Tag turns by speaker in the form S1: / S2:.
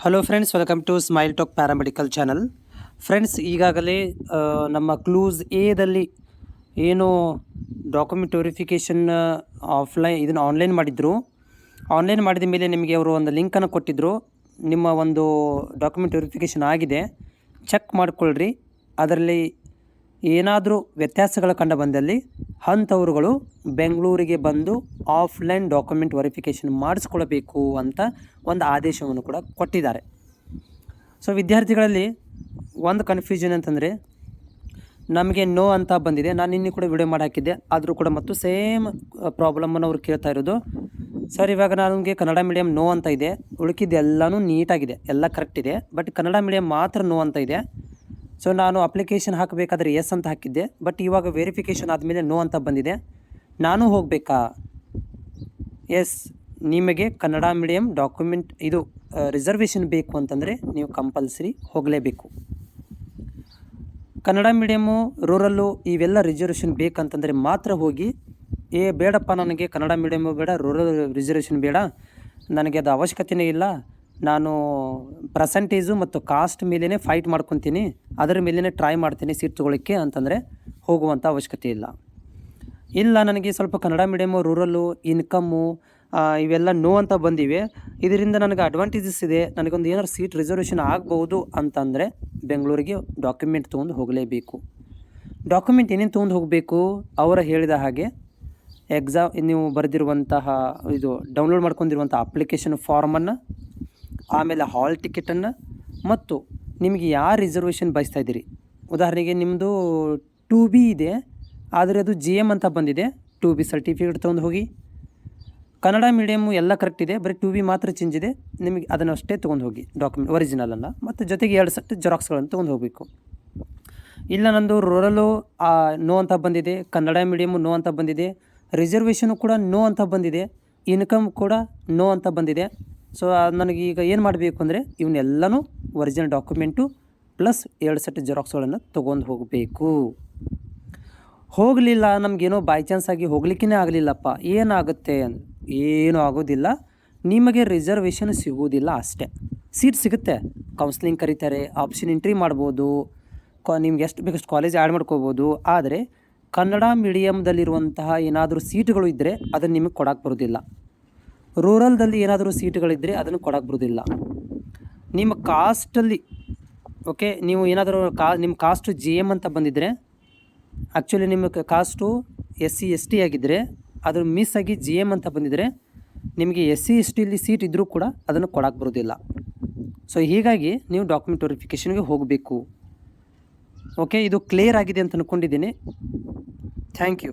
S1: Hello friends, welcome to smile talk paramedical channel. Friends, ಈಗಾಗಲೇ ನಮ್ಮ ಕ್ಲೂಸ್ ಎದಲ್ಲಿ ಏನು ಡಾಕ್ಯುಮೆಂಟ್ ವೆರಿಫಿಕೇಷನ್ ಇದನ್ನು ಆನ್ಲೈನ್ ಮಾಡಿದ್ರು. ಆನ್ಲೈನ್ ಮಾಡಿದ ಮೇಲೆ ನಿಮಗೆ ಅವರು ಒಂದು ಲಿಂಕನ್ನು ಕೊಟ್ಟಿದ್ದರು. ನಿಮ್ಮ ಒಂದು ಡಾಕ್ಯುಮೆಂಟ್ ವೆರಿಫಿಕೇಷನ್ ಆಗಿದೆ, ಚೆಕ್ ಮಾಡಿಕೊಳ್ಳ್ರಿ. ಅದರಲ್ಲಿ ಏನಾದರೂ ವ್ಯತ್ಯಾಸಗಳು ಕಂಡು ಬಂದಲ್ಲಿ ಅಂಥವ್ರುಗಳು ಬೆಂಗಳೂರಿಗೆ ಬಂದು ಆಫ್ಲೈನ್ ಡಾಕ್ಯುಮೆಂಟ್ ವೆರಿಫಿಕೇಷನ್ ಮಾಡಿಸ್ಕೊಳ್ಬೇಕು ಅಂತ ಒಂದು ಆದೇಶವನ್ನು ಕೂಡ ಕೊಟ್ಟಿದ್ದಾರೆ. ಸೊ ವಿದ್ಯಾರ್ಥಿಗಳಲ್ಲಿ ಒಂದು ಕನ್ಫ್ಯೂಷನ್ ಅಂತಂದರೆ, ನಮಗೆ ನೋ ಅಂತ ಬಂದಿದೆ. ನಾನು ನಿನ್ನೆ ಕೂಡ ವಿಡಿಯೋ ಮಾಡಿ ಹಾಕಿದ್ದೆ, ಆದರೂ ಕೂಡ ಮತ್ತು ಸೇಮ್ ಪ್ರಾಬ್ಲಮನ್ನು ಅವ್ರು ಕೇಳ್ತಾ ಇರೋದು. ಸರ್, ಇವಾಗ ನನಗೆ ಕನ್ನಡ ಮೀಡಿಯಮ್ ನೋ ಅಂತ ಇದೆ, ಉಳುಕಿದ್ದು ಎಲ್ಲನೂ ನೀಟಾಗಿದೆ, ಎಲ್ಲ ಕರೆಕ್ಟ್ ಇದೆ. ಬಟ್ ಕನ್ನಡ ಮೀಡಿಯಮ್ ಮಾತ್ರ ನೋ ಅಂತ ಇದೆ. ಸೊ ನಾನು ಅಪ್ಲಿಕೇಶನ್ ಹಾಕಬೇಕಾದ್ರೆ ಎಸ್ ಅಂತ ಹಾಕಿದ್ದೆ, ಬಟ್ ಇವಾಗ ವೆರಿಫಿಕೇಷನ್ ಆದಮೇಲೆ ನೋ ಅಂತ ಬಂದಿದೆ. ನಾನು ಹೋಗಬೇಕಾ? ಎಸ್, ನಿಮಗೆ ಕನ್ನಡ ಮೀಡಿಯಮ್ ಡಾಕ್ಯುಮೆಂಟ್ ಇದು ರಿಸರ್ವೇಷನ್ ಬೇಕು ಅಂತಂದರೆ ನೀವು ಕಂಪಲ್ಸರಿ ಹೋಗಲೇಬೇಕು. ಕನ್ನಡ ಮೀಡಿಯಮ್ಮು, ರೂರಲ್ಲು ಇವೆಲ್ಲ ರಿಸರ್ವೇಷನ್ ಬೇಕಂತಂದರೆ ಮಾತ್ರ ಹೋಗಿ. ಬೇಡಪ್ಪ, ನನಗೆ ಕನ್ನಡ ಮೀಡಿಯಮ್ಮು ಬೇಡ, ರೂರಲ್ ರಿಸರ್ವೇಷನ್ ಬೇಡ, ನನಗೆ ಅದು ಅವಶ್ಯಕತೆಯೇ ಇಲ್ಲ, ನಾನು ಪರ್ಸಂಟೇಜು ಮತ್ತು ಕಾಸ್ಟ್ ಮೇಲೇ ಫೈಟ್ ಮಾಡ್ಕೊತೀನಿ, ಅದರ ಮೇಲೇ ಟ್ರೈ ಮಾಡ್ತೀನಿ ಸೀಟ್ ತೊಗೊಳಿಕ್ಕೆ ಅಂತಂದರೆ ಹೋಗುವಂಥ ಅವಶ್ಯಕತೆ ಇಲ್ಲ. ನನಗೆ ಸ್ವಲ್ಪ ಕನ್ನಡ ಮೀಡಿಯಮ್ಮು, ರೂರಲ್ಲು, ಇನ್ಕಮ್ಮು ಇವೆಲ್ಲ ನೋ ಅಂತ ಬಂದಿವೆ, ಇದರಿಂದ ನನಗೆ ಅಡ್ವಾಂಟೇಜಸ್ ಇದೆ, ನನಗೊಂದು ಏನಾದ್ರು ಸೀಟ್ ರಿಸರ್ವೇಷನ್ ಆಗ್ಬೋದು ಅಂತಂದರೆ ಬೆಂಗಳೂರಿಗೆ ಡಾಕ್ಯುಮೆಂಟ್ ತೊಗೊಂಡು ಹೋಗಲೇಬೇಕು. ಡಾಕ್ಯುಮೆಂಟ್ ಏನೇನು ತೊಗೊಂಡು ಹೋಗಬೇಕು? ಅವರ ಹೇಳಿದ ಹಾಗೆ ನೀವು ಬರೆದಿರುವಂತಹ ಇದು ಡೌನ್ಲೋಡ್ ಮಾಡ್ಕೊಂಡಿರುವಂಥ ಅಪ್ಲಿಕೇಶನ್ ಫಾರ್ಮನ್ನು, ಆಮೇಲೆ ಹಾಲ್ ಟಿಕೆಟನ್ನು, ಮತ್ತು ನಿಮಗೆ ಯಾರು ರಿಸರ್ವೇಷನ್ ಬಯಸ್ತಾ ಇದ್ದೀರಿ. ಉದಾಹರಣೆಗೆ ನಿಮ್ಮದು 2B ಇದೆ, ಆದರೆ ಅದು GM ಅಂತ ಬಂದಿದೆ, 2B ಸರ್ಟಿಫಿಕೇಟ್ ತೊಗೊಂಡು ಹೋಗಿ. ಕನ್ನಡ ಮೀಡಿಯಮ್ಮು ಎಲ್ಲ ಕರೆಕ್ಟ್ ಇದೆ, ಬರೀ 2B ಮಾತ್ರ ಚೇಂಜ್ ಇದೆ, ನಿಮಗೆ ಅದನ್ನು ಅಷ್ಟೇ ತೊಗೊಂಡು ಹೋಗಿ, ಡಾಕ್ಯುಮೆಂಟ್ ಒರಿಜಿನಲನ್ನು, ಮತ್ತು ಜೊತೆಗೆ 2 ಸೆಟ್ ಜೆರಾಕ್ಸ್ಗಳನ್ನು ತೊಗೊಂಡು ಹೋಗಬೇಕು. ಇಲ್ಲ, ನಂದು ರೂರಲ್ಲು ನೋ ಅಂತ ಬಂದಿದೆ, ಕನ್ನಡ ಮೀಡಿಯಮ್ಮು ನೋ ಅಂತ ಬಂದಿದೆ, ರಿಸರ್ವೇಷನು ಕೂಡ ನೋ ಅಂತ ಬಂದಿದೆ, ಇನ್ಕಮ್ ಕೂಡ ನೋ ಅಂತ ಬಂದಿದೆ. ಸೊ ನನಗೆ ಈಗ ಏನು ಮಾಡಬೇಕು ಅಂದರೆ ಇವನ್ನೆಲ್ಲನೂ ಒರಿಜಿನಲ್ ಡಾಕ್ಯುಮೆಂಟು ಪ್ಲಸ್ 2 ಸೆಟ್ ಜೆರಾಕ್ಸ್ಗಳನ್ನು ತೊಗೊಂಡು ಹೋಗಬೇಕು. ಹೋಗಲಿಲ್ಲ, ನಮಗೇನೋ ಬೈ ಚಾನ್ಸ್ ಆಗಿ ಹೋಗ್ಲಿಕ್ಕೇ ಆಗಲಿಲ್ಲಪ್ಪ, ಏನಾಗುತ್ತೆ? ಏನೂ ಆಗೋದಿಲ್ಲ, ನಿಮಗೆ ರಿಸರ್ವೇಷನ್ ಸಿಗೋದಿಲ್ಲ ಅಷ್ಟೇ. ಸೀಟ್ ಸಿಗುತ್ತೆ, ಕೌನ್ಸ್ಲಿಂಗ್ ಕರೀತಾರೆ, ಆಪ್ಷನ್ ಎಂಟ್ರಿ ಮಾಡ್ಬೋದು, ನಿಮ್ಗೆ ಎಷ್ಟು ಬೇಕಷ್ಟು ಕಾಲೇಜ್ ಆ್ಯಡ್ ಮಾಡ್ಕೋಬೋದು. ಆದರೆ ಕನ್ನಡ ಮೀಡಿಯಮ್ದಲ್ಲಿರುವಂತಹ ಏನಾದರೂ ಸೀಟುಗಳು ಇದ್ದರೆ ಅದನ್ನು ನಿಮಗೆ ಕೊಡೋಕ್ಕೆ ಬರೋದಿಲ್ಲ. ರೂರಲ್ದಲ್ಲಿ ಏನಾದರೂ ಸೀಟುಗಳಿದ್ದರೆ ಅದನ್ನು ಕೊಡೋಕ್ಕೆ ಬರೋದಿಲ್ಲ. ನಿಮ್ಮ ಕಾಸ್ಟಲ್ಲಿ ಓಕೆ, ನೀವು ಏನಾದರೂ ನಿಮ್ಮ ಕಾಸ್ಟು GM ಅಂತ ಬಂದಿದ್ದರೆ, ಆ್ಯಕ್ಚುಲಿ ನಿಮ್ಮ ಕಾಸ್ಟು SC ST ಆಗಿದ್ದರೆ, ಅದು ಮಿಸ್ ಆಗಿ GM ಅಂತ ಬಂದಿದ್ದರೆ ನಿಮಗೆ SC STಲಿ ಸೀಟ್ ಇದ್ದರೂ ಕೂಡ ಅದನ್ನು ಕೊಡೋಕ್ಕೆ ಬರೋದಿಲ್ಲ. ಸೊ ಹೀಗಾಗಿ ನೀವು ಡಾಕ್ಯುಮೆಂಟ್ ವೆರಿಫಿಕೇಷನ್ಗೆ ಹೋಗಬೇಕು. ಓಕೆ, ಇದು ಕ್ಲಿಯರ್ ಆಗಿದೆ ಅಂತ ಅಂದ್ಕೊಂಡಿದ್ದೀನಿ. Thank you.